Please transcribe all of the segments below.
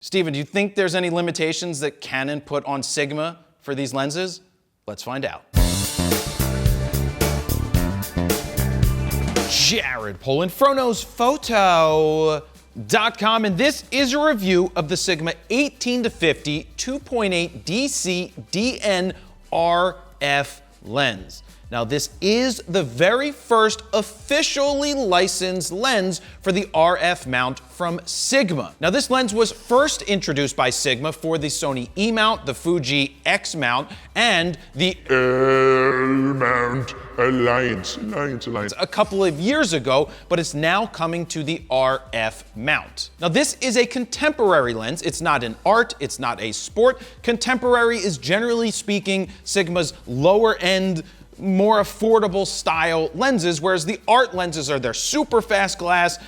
Steven, do you think there's any limitations that Canon put on Sigma for these lenses? Let's find out. Jared Polin, FroKnowsPhoto.com, and this is a review of the Sigma 18-50 2.8 DC DN RF lens. Now, this is the very first officially licensed lens for the RF mount from Sigma. Now, this lens was first introduced by Sigma for the Sony E mount, the Fuji X mount, and the L mount Alliance a couple of years ago, but it's now coming to the RF mount. Now, this is a contemporary lens. It's not an art, it's not a sport. Contemporary is, generally speaking, Sigma's lower end, more affordable style lenses, whereas the art lenses are their super fast glass,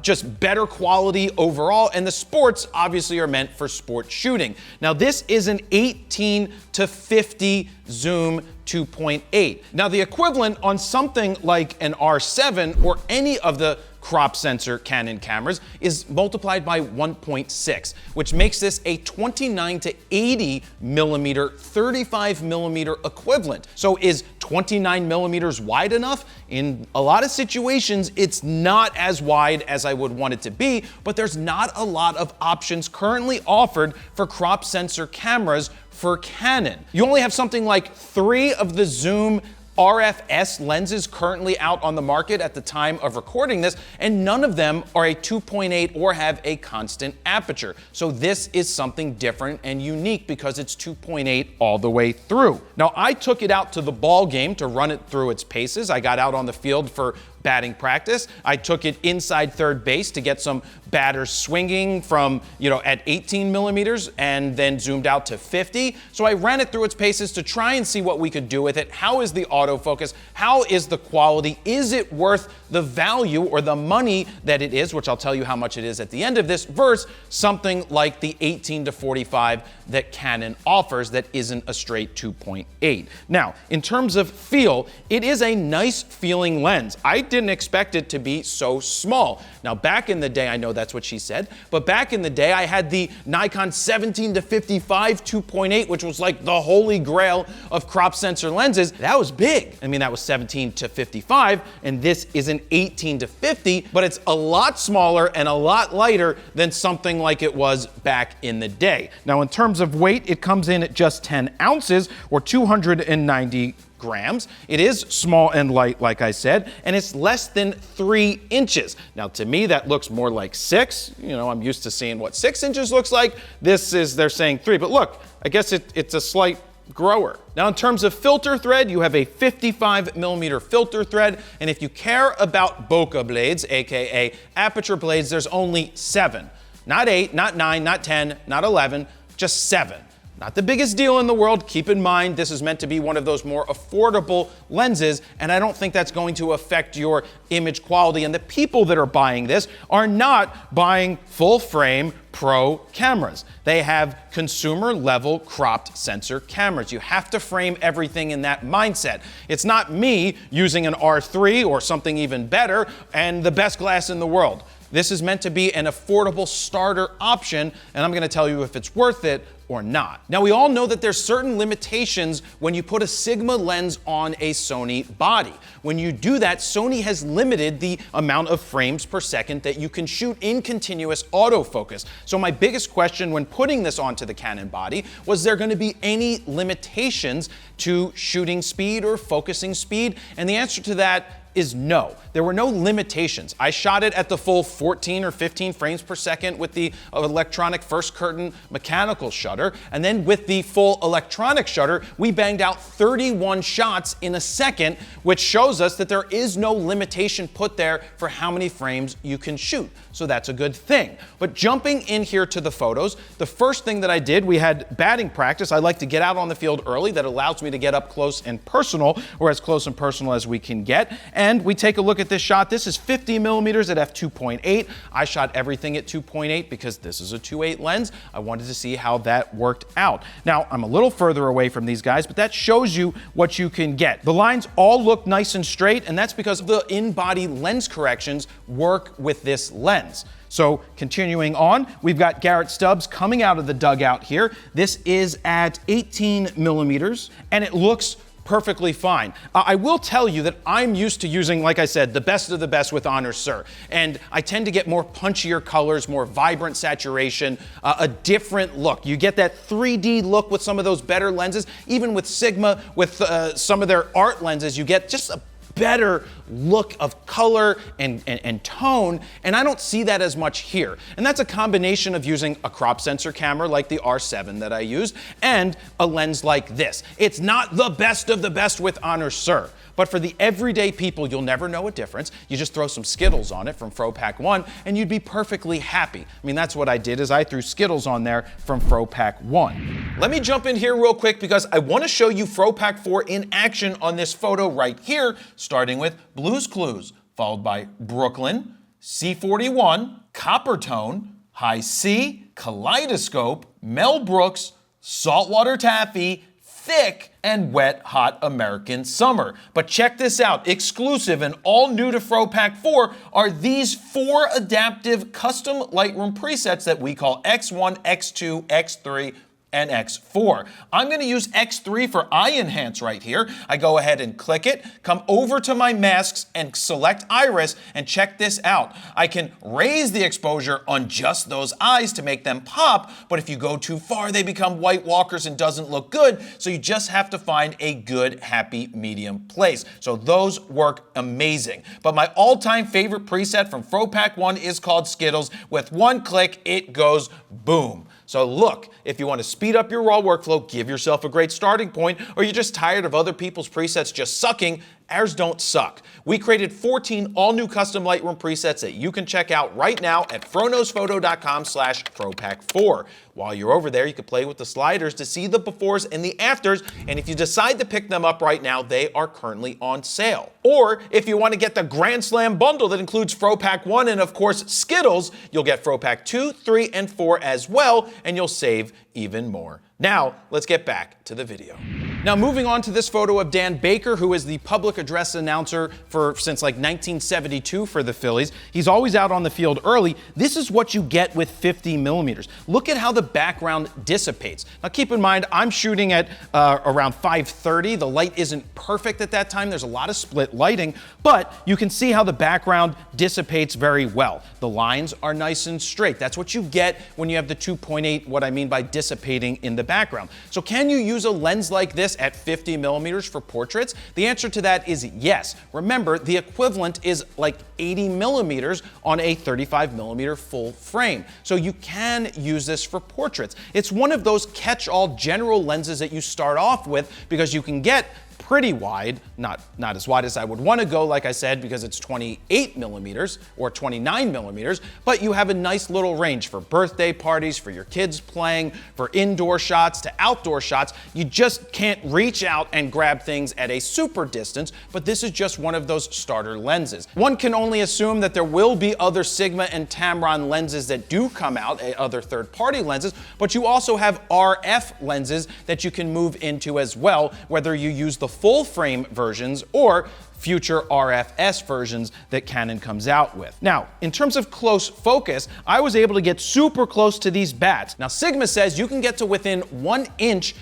just better quality overall, and the sports obviously are meant for sport shooting. Now, this is an 18-50 zoom 2.8. Now, the equivalent on something like an R7 or any of the crop sensor Canon cameras is multiplied by 1.6, which makes this a 29 to 80 millimeter, 35 millimeter equivalent. So is 29 millimeters wide enough? In a lot of situations, it's not as wide as I would want it to be, but there's not a lot of options currently offered for crop sensor cameras for Canon. You only have something like 3 of the zoom RFS lenses currently out on the market at the time of recording this, and none of them are a 2.8 or have a constant aperture. So this is something different and unique because it's 2.8 all the way through. Now, I took it out to the ball game to run it through its paces. I got out on the field for batting practice. I took it inside third base to get some batters swinging from, at 18 millimeters and then zoomed out to 50. So I ran it through its paces to try and see what we could do with it. How is the autofocus? How is the quality? Is it worth the value or the money that it is, which I'll tell you how much it is at the end of this, versus something like the 18-45 that Canon offers that isn't a straight 2.8. Now, in terms of feel, it is a nice feeling lens. I didn't expect it to be so small. Now, back in the day, I know that's what she said, but back in the day, I had the Nikon 17-55 2.8, which was like the holy grail of crop sensor lenses. That was big. I mean, that was 17-55, and this is an 18-50, but it's a lot smaller and a lot lighter than something like it was back in the day. Now, in terms of weight, it comes in at just 10 ounces or 290 grams. It is small and light, like I said, and it's less than 3 inches. Now, to me, that looks more like 6. I'm used to seeing what 6 inches looks like. This is, they're saying 3, but look, I guess it's a slight grower. Now, in terms of filter thread, you have a 55 millimeter filter thread, and if you care about bokeh blades, aka aperture blades, there's only 7. Not 8, not 9, not 10, not 11, just 7. Not the biggest deal in the world. Keep in mind, this is meant to be one of those more affordable lenses, and I don't think that's going to affect your image quality. And the people that are buying this are not buying full frame pro cameras. They have consumer level cropped sensor cameras. You have to frame everything in that mindset. It's not me using an R3 or something even better and the best glass in the world. This is meant to be an affordable starter option, and I'm going to tell you if it's worth it or not. Now, we all know that there's certain limitations when you put a Sigma lens on a Sony body. When you do that, Sony has limited the amount of frames per second that you can shoot in continuous autofocus. So my biggest question when putting this onto the Canon body, was there going to be any limitations to shooting speed or focusing speed? And the answer to that is no. There were no limitations. I shot it at the full 14 or 15 frames per second with the electronic first curtain mechanical shutter, and then with the full electronic shutter, we banged out 31 shots in a second, which shows us that there is no limitation put there for how many frames you can shoot. So that's a good thing. But jumping in here to the photos, the first thing that I did, we had batting practice. I like to get out on the field early. That allows me to get up close and personal, or as close and personal as we can get. And we take a look at this shot. This is 50 millimeters at f2.8. I shot everything at 2.8 because this is a 2.8 lens. I wanted to see how that worked out. Now, I'm a little further away from these guys, but that shows you what you can get. The lines all look nice and straight, and that's because the in-body lens corrections work with this lens. So continuing on, we've got Garrett Stubbs coming out of the dugout here. This is at 18 millimeters, and it looks perfectly fine. I will tell you that I'm used to using, like I said, the best of the best with Honor Sur, and I tend to get more punchier colors, more vibrant saturation, a different look. You get that 3D look with some of those better lenses. Even with Sigma, with some of their art lenses, you get just a better look of color and tone, and I don't see that as much here. And that's a combination of using a crop sensor camera like the R7 that I used and a lens like this. It's not the best of the best with Honor Sur, but for the everyday people, you'll never know a difference. You just throw some Skittles on it from FroPak 1 and you'd be perfectly happy. I mean, that's what I did, is I threw Skittles on there from FroPak 1. Let me jump in here real quick because I want to show you FroPak 4 in action on this photo right here, starting with Blue's Clues, followed by Brooklyn, C41, Coppertone, High C, Kaleidoscope, Mel Brooks, Saltwater Taffy, Thick, and Wet Hot American Summer. But check this out, exclusive and all new to FroPak 4 are these 4 adaptive custom Lightroom presets that we call X1, X2, X3, and X4. I'm going to use X3 for eye enhance right here. I go ahead and click it, come over to my masks and select iris, and check this out. I can raise the exposure on just those eyes to make them pop, but if you go too far, they become white walkers and doesn't look good, so you just have to find a good, happy medium place. So those work amazing. But my all-time favorite preset from FroPak 1 is called Skittles. With one click, it goes boom. So look, if you want to speed up your raw workflow, give yourself a great starting point, or you're just tired of other people's presets just sucking, ours don't suck. We created 14 all-new custom Lightroom presets that you can check out right now at froknowsphoto.com/FroPak4. While you're over there, you can play with the sliders to see the befores and the afters, and if you decide to pick them up right now, they are currently on sale. Or if you want to get the Grand Slam bundle that includes FroPak 1 and of course Skittles, you'll get FroPak 2, 3, and 4 as well, and you'll save even more. Now, let's get back to the video. Now, moving on to this photo of Dan Baker, who is the public address announcer since like 1972 for the Phillies. He's always out on the field early. This is what you get with 50 millimeters. Look at how the background dissipates. Now, keep in mind, I'm shooting at around 5:30. The light isn't perfect at that time. There's a lot of split lighting, but you can see how the background dissipates very well. The lines are nice and straight. That's what you get when you have the 2.8, what I mean by dissipating in the background. So can you use a lens like this at 50 millimeters for portraits? The answer to that is yes. Remember, the equivalent is like 80 millimeters on a 35 millimeter full frame. So you can use this for portraits. It's one of those catch-all general lenses that you start off with because you can get pretty wide, not as wide as I would want to go, like I said, because it's 28 millimeters or 29 millimeters, but you have a nice little range for birthday parties, for your kids playing, for indoor shots to outdoor shots. You just can't reach out and grab things at a super distance, but this is just one of those starter lenses. One can only assume that there will be other Sigma and Tamron lenses that do come out, other third-party lenses, but you also have RF lenses that you can move into as well, whether you use the full frame versions or future RFS versions that Canon comes out with. Now, in terms of close focus, I was able to get super close to these bats. Now, Sigma says you can get to within 1 inch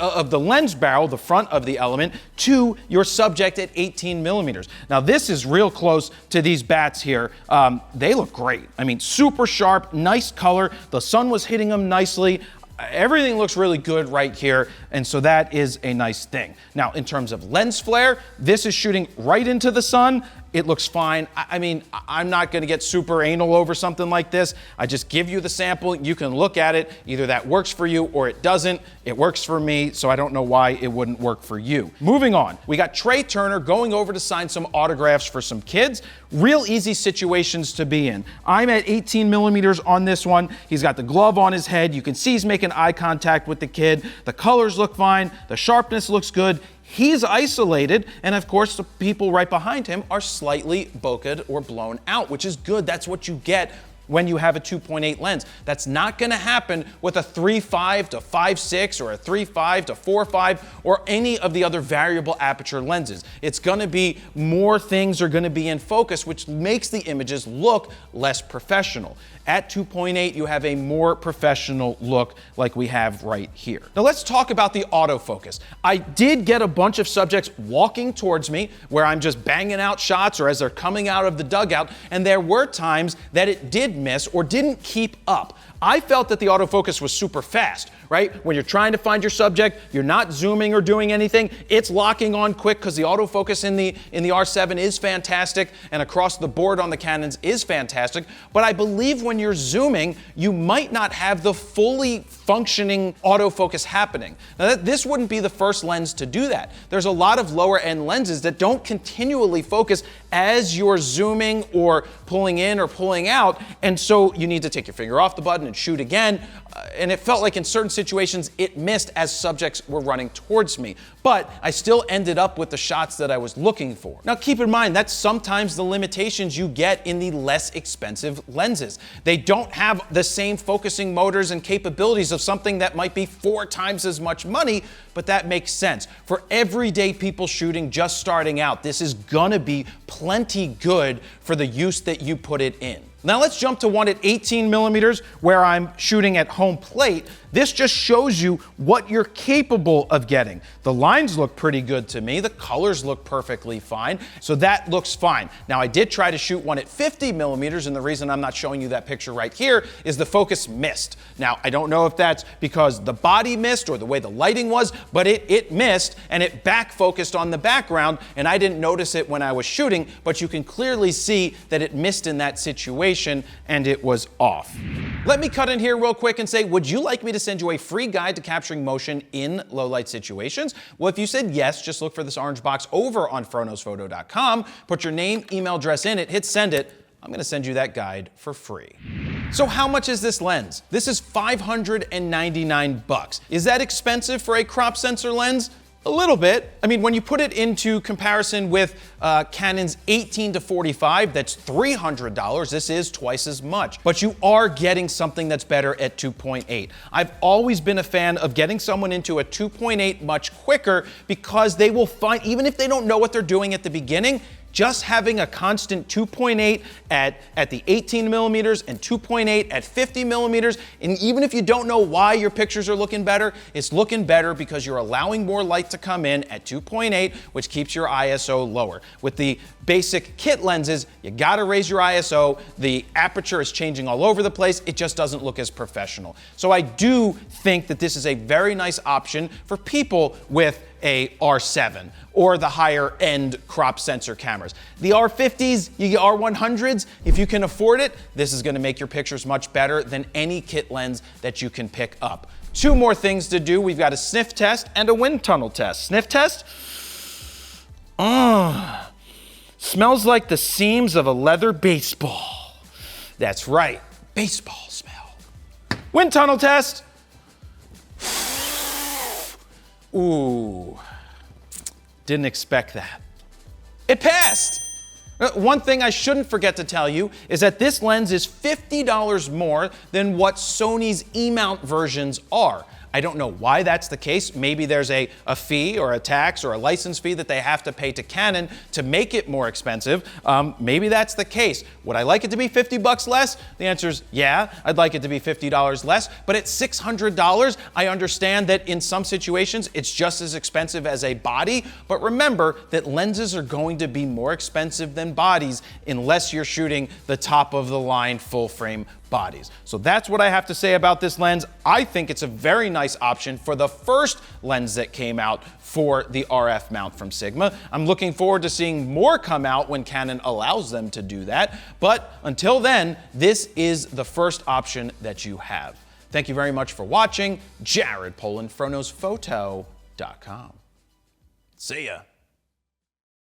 of the lens barrel, the front of the element, to your subject at 18 millimeters. Now, this is real close to these bats here. They look great. I mean, super sharp, nice color. The sun was hitting them nicely. Everything looks really good right here, and so that is a nice thing. Now, in terms of lens flare, this is shooting right into the sun. It looks fine. I mean, I'm not going to get super anal over something like this. I just give you the sample. You can look at it. Either that works for you or it doesn't. It works for me, so I don't know why it wouldn't work for you. Moving on, we got Trey Turner going over to sign some autographs for some kids. Real easy situations to be in. I'm at 18 millimeters on this one. He's got the glove on his head. You can see he's making eye contact with the kid. The colors look fine. The sharpness looks good. He's isolated, and of course the people right behind him are slightly bokeh or blown out, which is good. That's what you get when you have a 2.8 lens. That's not gonna happen with a 3.5 to 5.6 or a 3.5 to 4.5 or any of the other variable aperture lenses. It's gonna be more things are gonna be in focus, which makes the images look less professional. At 2.8, you have a more professional look like we have right here. Now let's talk about the autofocus. I did get a bunch of subjects walking towards me where I'm just banging out shots or as they're coming out of the dugout, and there were times that it did miss or didn't keep up. I felt that the autofocus was super fast, right? When you're trying to find your subject, you're not zooming or doing anything, it's locking on quick because the autofocus in the R7 is fantastic and across the board on the Canons is fantastic. But I believe when you're zooming, you might not have the fully functioning autofocus happening. Now, this wouldn't be the first lens to do that. There's a lot of lower end lenses that don't continually focus as you're zooming or pulling in or pulling out, and so you need to take your finger off the button and shoot again. And it felt like in certain situations it missed as subjects were running towards me. But I still ended up with the shots that I was looking for. Now keep in mind, that's sometimes the limitations you get in the less expensive lenses. They don't have the same focusing motors and capabilities of something that might be 4 times as much money, but that makes sense. For everyday people shooting just starting out, this is gonna be plenty good for the use that you put it in. Now let's jump to one at 18 millimeters where I'm shooting at home plate. This just shows you what you're capable of getting. The lines look pretty good to me. The colors look perfectly fine. So that looks fine. Now I did try to shoot one at 50 millimeters, and the reason I'm not showing you that picture right here is the focus missed. Now I don't know if that's because the body missed or the way the lighting was, but it missed and it back focused on the background, and I didn't notice it when I was shooting, but you can clearly see that it missed in that situation and it was off. Let me cut in here real quick and say, would you like me to send you a free guide to capturing motion in low light situations? Well, if you said yes, just look for this orange box over on FroKnowsPhoto.com, put your name, email address in it, hit send it. I'm gonna send you that guide for free. So how much is this lens? This is $599. Is that expensive for a crop sensor lens? A little bit. I mean, when you put it into comparison with Canon's 18 to 45, that's $300. This is twice as much. But you are getting something that's better at 2.8. I've always been a fan of getting someone into a 2.8 much quicker because they will find, even if they don't know what they're doing at the beginning, just having a constant 2.8 at the 18 millimeters and 2.8 at 50 millimeters, and even if you don't know why your pictures are looking better, it's looking better because you're allowing more light to come in at 2.8, which keeps your ISO lower. With the basic kit lenses, you gotta raise your ISO. The aperture is changing all over the place. It just doesn't look as professional. So I do think that this is a very nice option for people with a R7 or the higher end crop sensor cameras. The R50s, the R100s, if you can afford it, this is gonna make your pictures much better than any kit lens that you can pick up. 2 more things to do. We've got a sniff test and a wind tunnel test. Sniff test. Smells like the seams of a leather baseball. That's right, baseball smell. Wind tunnel test. Ooh, didn't expect that. It passed. One thing I shouldn't forget to tell you is that this lens is $50 more than what Sony's E-mount versions are. I don't know why that's the case. Maybe there's a fee or a tax or a license fee that they have to pay to Canon to make it more expensive. Maybe that's the case. Would I like it to be $50 less? The answer is yeah, I'd like it to be $50 less, but at $600, I understand that in some situations it's just as expensive as a body, but remember that lenses are going to be more expensive than bodies unless you're shooting the top of the line full frame bodies. So that's what I have to say about this lens. I think it's a very nice option for the first lens that came out for the RF mount from Sigma. I'm looking forward to seeing more come out when Canon allows them to do that. But until then, this is the first option that you have. Thank you very much for watching. Jared Polin, FroKnowsPhoto.com. See ya.